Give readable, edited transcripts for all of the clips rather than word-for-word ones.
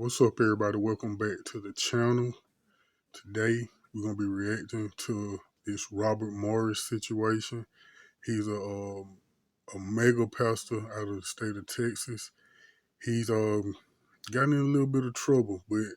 What's up, everybody? Welcome back to the channel. Today, we're going to be reacting to this Robert Morris situation. He's a mega pastor out of the state of Texas. He's gotten in a little bit of trouble, but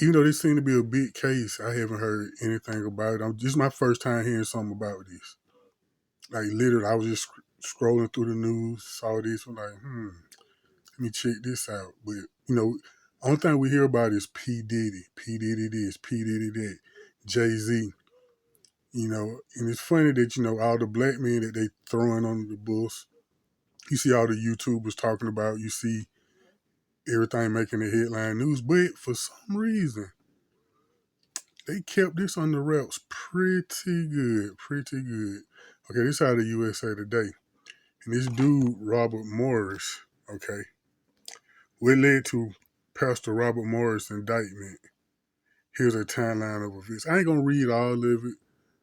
even though this seemed to be a big case, I haven't heard anything about it. This is my first time hearing something about this. Like, literally, I was just scrolling through the news, saw this, was like, let me check this out. But, only thing we hear about is P. Diddy. P. Diddy this, P. Diddy that, Jay-Z. And it's funny that, all the black men that they throwing under the bus, you see all the YouTubers talking about, you see everything making the headline news. But for some reason, they kept this on the wraps pretty good, pretty good. Okay, this is out of USA Today. And this dude, Robert Morris, okay, what led to Pastor Robert Morris' indictment? Here's a timeline of events. I ain't gonna read all of it.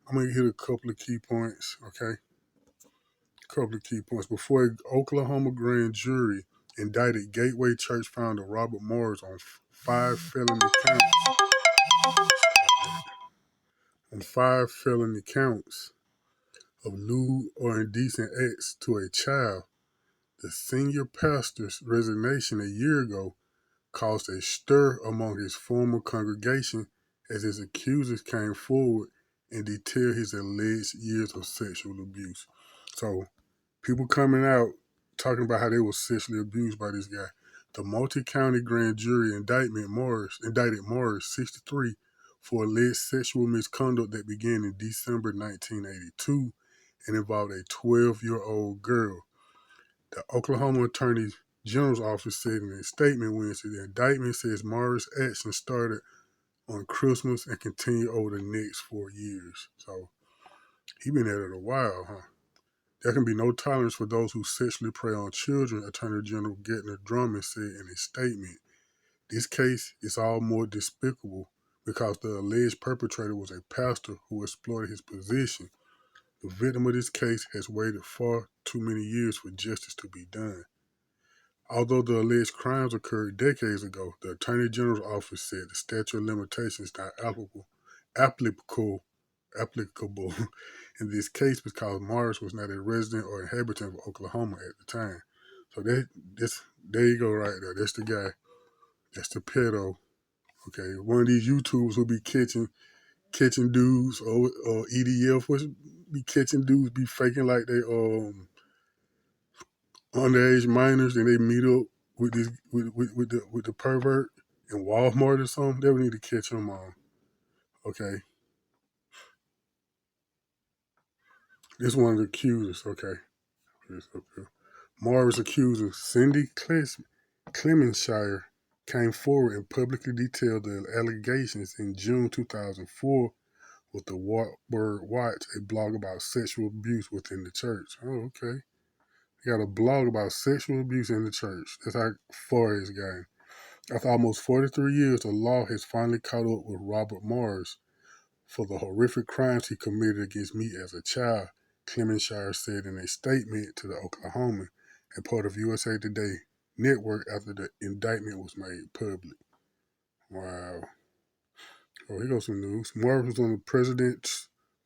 I'm gonna hit a couple of key points, okay? A couple of key points. Before an Oklahoma grand jury indicted Gateway Church founder Robert Morris on five felony counts of lewd or indecent acts to a child. The senior pastor's resignation a year ago caused a stir among his former congregation as his accusers came forward and detailed his alleged years of sexual abuse. So, people coming out talking about how they were sexually abused by this guy. The multi-county grand jury indicted Morris, 63, for alleged sexual misconduct that began in December 1982 and involved a 12-year-old girl. The Oklahoma Attorney General's office said in a statement Wednesday the indictment says Morris' action started on Christmas and continued over the next 4 years. So he been at it a while, huh? There can be no tolerance for those who sexually prey on children, Attorney General Gettner Drummond said in a statement. This case is all more despicable because the alleged perpetrator was a pastor who exploited his position. The victim of this case has waited far too many years for justice to be done. Although the alleged crimes occurred decades ago, the Attorney General's office said the statute of limitations is not applicable in this case because Morris was not a resident or inhabitant of Oklahoma at the time. So there you go right there. That's the guy. That's the pedo. Okay, one of these YouTubers who be catching dudes or EDF be catching dudes be faking like they underage minors and they meet up with this with the pervert in Walmart or something. They would need to catch him on. Okay. This one of the accusers, okay. Morris accuser Cindy Clemenshire came forward and publicly detailed the allegations in June 2004 with the Wartburg Watch, a blog about sexual abuse within the church. Oh, okay. You got a blog about sexual abuse in the church. That's how far it's gotten. After almost 43 years, the law has finally caught up with Robert Morris for the horrific crimes he committed against me as a child, Clemenshire said in a statement to the Oklahoman, a part of USA Today network after the indictment was made public. Wow. Oh, here goes some news. Morris was on the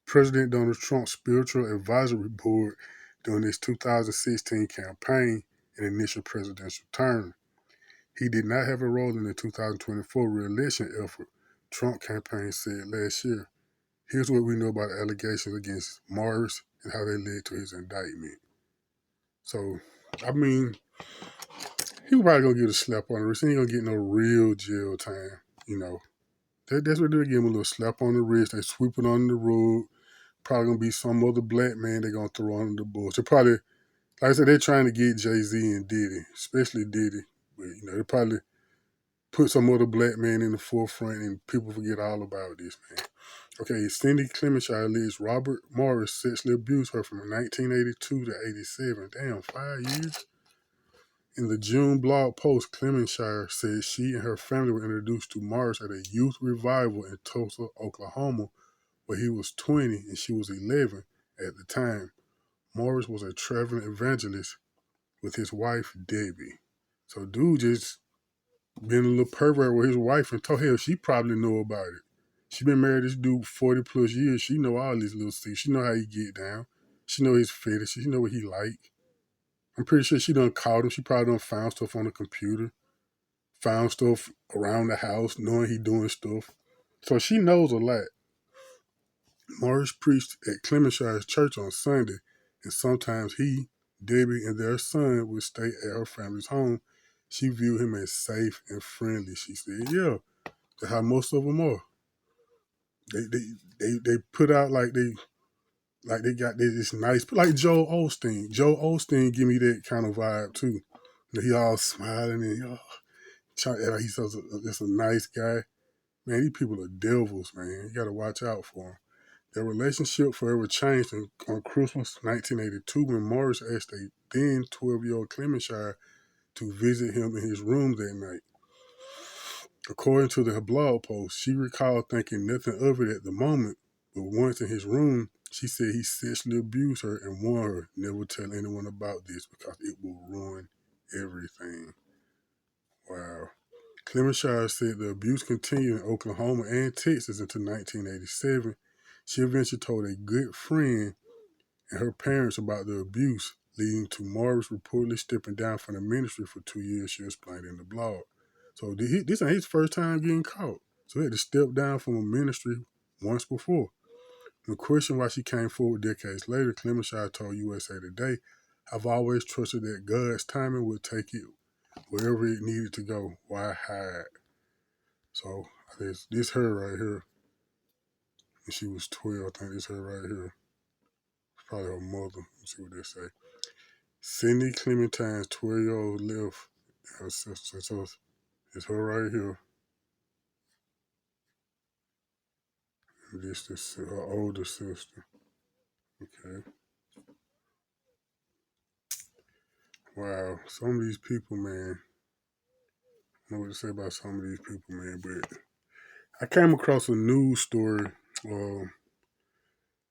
President Donald Trump's spiritual advisory board during his 2016 campaign and initial presidential term. He did not have a role in the 2024 re-election effort, Trump campaign said last year. Here's what we know about the allegations against Morris and how they led to his indictment. So, I mean, he probably gonna get a slap on the wrist. He ain't gonna get no real jail time, That's what they're giving him, a little slap on the wrist. They sweep it under the rug. Probably gonna be some other black man they're gonna throw under the bus. They probably, like I said, they're trying to get Jay-Z and Diddy, especially Diddy. But, they probably put some other black man in the forefront and people forget all about this, man. Okay, Cindy Clemenshire alleged Robert Morris sexually abused her from 1982 to 87. Damn, 5 years? In the June blog post, Clemenshire said she and her family were introduced to Morris at a youth revival in Tulsa, Oklahoma, where he was 20 and she was 11 at the time. Morris was a traveling evangelist with his wife, Debbie. So dude just been a little pervert with his wife and told hell she probably know about it. She been married to this dude 40 plus years. She know all these little things. She know how he get down. She know his fetish. She know what he like. I'm pretty sure she done caught him. She probably done found stuff on the computer, found stuff around the house, knowing he doing stuff. So she knows a lot. Morris preached at Clemenshire's church on Sunday, and sometimes he, Debbie, and their son would stay at her family's home. She viewed him as safe and friendly. She said, "Yeah, that's how most of them are. They put out like they got this nice, like Joel Osteen. Joel Osteen give me that kind of vibe too. He all smiling and he's just a nice guy. Man, these people are devils, man. You got to watch out for them." Their relationship forever changed on Christmas 1982 when Morris asked a then 12-year-old Clemenshire to visit him in his room that night. According to her blog post, she recalled thinking nothing of it at the moment, but once in his room, she said he sexually abused her and warned her never tell anyone about this because it will ruin everything. Wow. Clemenshire said the abuse continued in Oklahoma and Texas until 1987. She eventually told a good friend and her parents about the abuse, leading to Morris reportedly stepping down from the ministry for 2 years, she explained in the blog. So this ain't his first time getting caught. So he had to step down from a ministry once before. When questioned why she came forward decades later, Clemenshire told USA Today, "I've always trusted that God's timing would take it wherever it needed to go. Why hide?" So this her right here. And she was 12. I think this her right here. It's probably her mother. Let's see what they say. Cindy Clementine's 12-year-old left her sister. So it's her right here. And this is her older sister. Okay. Wow. Some of these people, man. I don't know what to say about some of these people, man, but I came across a news story.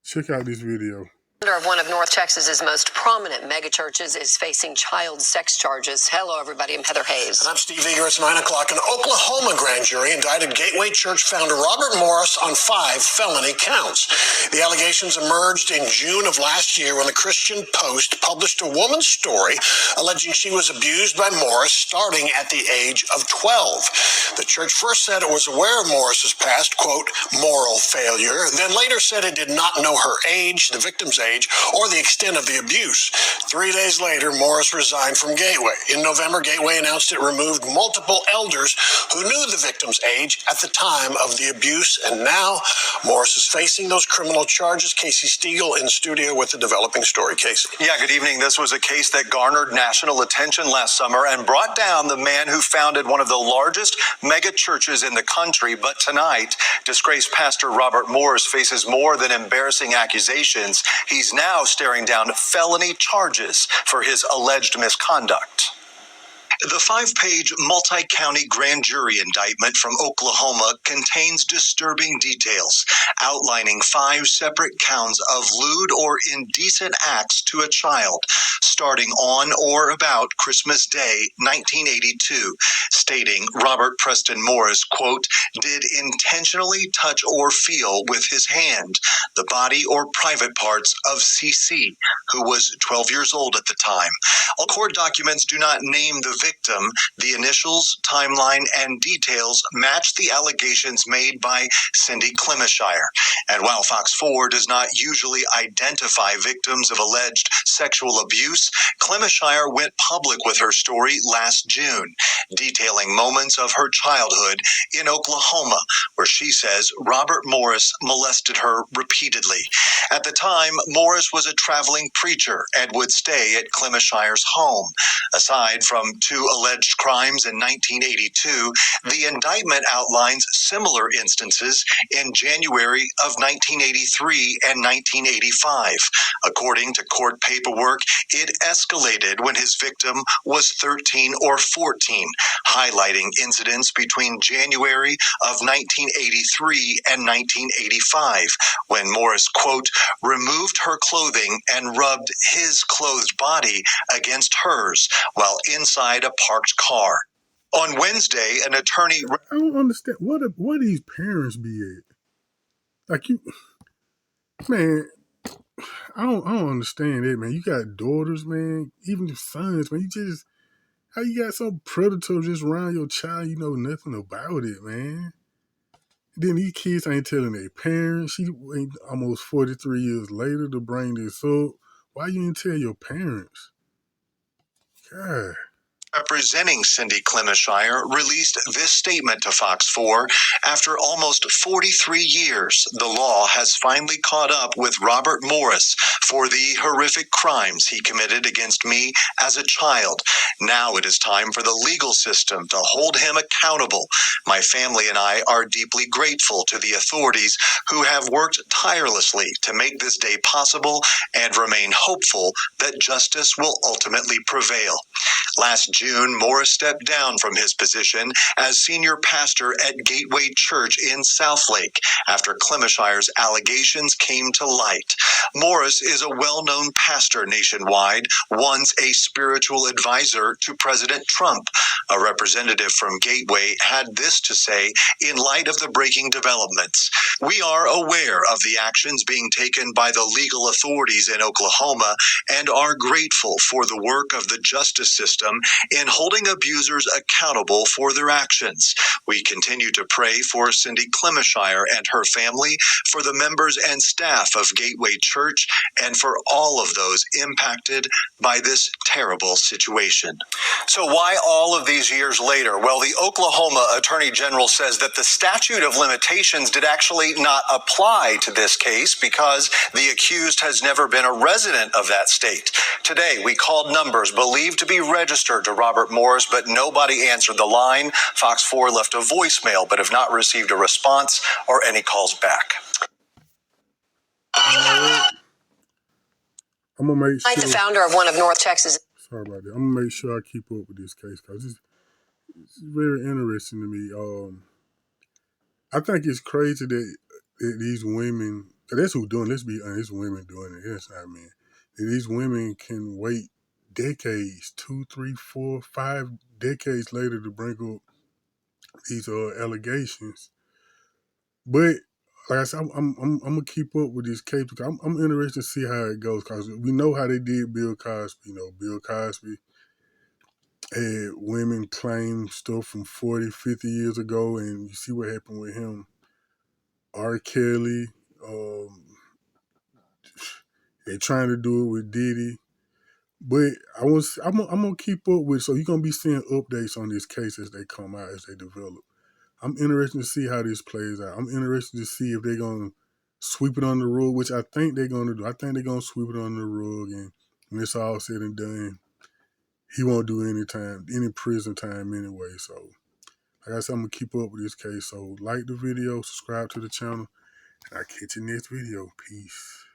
Check out this video. Of one of North Texas's most prominent megachurches is facing child sex charges. Hello, everybody. I'm Heather Hayes. And I'm Steve Eager. It's 9 o'clock. An Oklahoma grand jury indicted Gateway Church founder Robert Morris on 5 felony counts. The allegations emerged in June of last year when the Christian Post published a woman's story alleging she was abused by Morris starting at the age of 12. The church first said it was aware of Morris's past, quote, moral failure, then later said it did not know her age, the victim's age, or the extent of the abuse. 3 days later, Morris resigned from Gateway. In November, Gateway announced it removed multiple elders who knew the victim's age at the time of the abuse, and now Morris is facing those criminal charges. Casey Stiegel in studio with the developing story. Casey. Yeah, good evening. This was a case that garnered national attention last summer and brought down the man who founded one of the largest mega churches in the country. But tonight, disgraced pastor Robert Morris faces more than embarrassing accusations. He's now staring down felony charges for his alleged misconduct. The 5-page multi-county grand jury indictment from Oklahoma contains disturbing details, outlining 5 separate counts of lewd or indecent acts to a child, starting on or about Christmas Day, 1982, stating Robert Preston Morris, quote, did intentionally touch or feel with his hand the body or private parts of CC, who was 12 years old at the time. All court documents do not name the victim. The initials, timeline, and details match the allegations made by Cindy Clemenshire. And while Fox 4 does not usually identify victims of alleged sexual abuse, Clemenshire went public with her story last June, detailing moments of her childhood in Oklahoma, where she says Robert Morris molested her repeatedly. At the time, Morris was a traveling preacher and would stay at Clemenshire's home. Aside from 2 alleged crimes in 1982, the indictment outlines similar instances in January of 1983 and 1985. According to court paperwork, it escalated when his victim was 13 or 14, highlighting incidents between January of 1983 and 1985, when Morris, quote, removed her clothing and rubbed his clothed body against hers while inside a parked car. On Wednesday, an attorney... I don't understand. What these parents be at? Like, you, man, I don't understand it, man. You got daughters, man, even your sons, man. How you got some predator just around your child, you know nothing about it, man. Then these kids ain't telling their parents. She ain't almost 43 years later to bring this up. Why you didn't tell your parents? God. Representing Cindy Clemenshire released this statement to Fox 4. After almost 43 years, the law has finally caught up with Robert Morris for the horrific crimes he committed against me as a child. Now it is time for the legal system to hold him accountable. My family and I are deeply grateful to the authorities who have worked tirelessly to make this day possible and remain hopeful that justice will ultimately prevail. Last June, Morris stepped down from his position as senior pastor at Gateway Church in Southlake after Clemenshire's allegations came to light. Morris is a well-known pastor nationwide, once a spiritual advisor to President Trump. A representative from Gateway had this to say in light of the breaking developments. We are aware of the actions being taken by the legal authorities in Oklahoma and are grateful for the work of the justice system in holding abusers accountable for their actions. We continue to pray for Cindy Clemenshire and her family, for the members and staff of Gateway Church, and for all of those impacted by this terrible situation. So why all of these years later? Well, the Oklahoma Attorney General says that the statute of limitations did actually not apply to this case because the accused has never been a resident of that state. Today, we called numbers believed to be registered to Robert Morris, but nobody answered the line. Fox 4 left a voicemail, but have not received a response or any calls back. I'm going to make sure... The founder of one of North Texas... Sorry about that. I'm going to make sure I keep up with this case because it's very interesting to me. I think it's crazy that these women... That's who doing it. Let's be honest. It's women doing it. It's not men. That these women can wait decades, 2, 3, 4, 5 decades later to bring up these allegations. But like I said, I'm gonna keep up with this case because I'm interested to see how it goes because we know how they did Bill Cosby. You know, Bill Cosby had women claim stuff from 40, 50 years ago, and you see what happened with him. R. Kelly, they're trying to do it with Diddy. But I'm gonna keep up with, so you're gonna be seeing updates on this case as they come out, as they develop. I'm interested to see how this plays out. I'm interested to see if they're gonna sweep it under the rug, which I think they're gonna do. I think they're gonna sweep it under the rug, and when it's all said and done, he won't do any prison time anyway. So, like I said, I'm gonna keep up with this case. So, like the video, subscribe to the channel, and I'll catch you next video. Peace.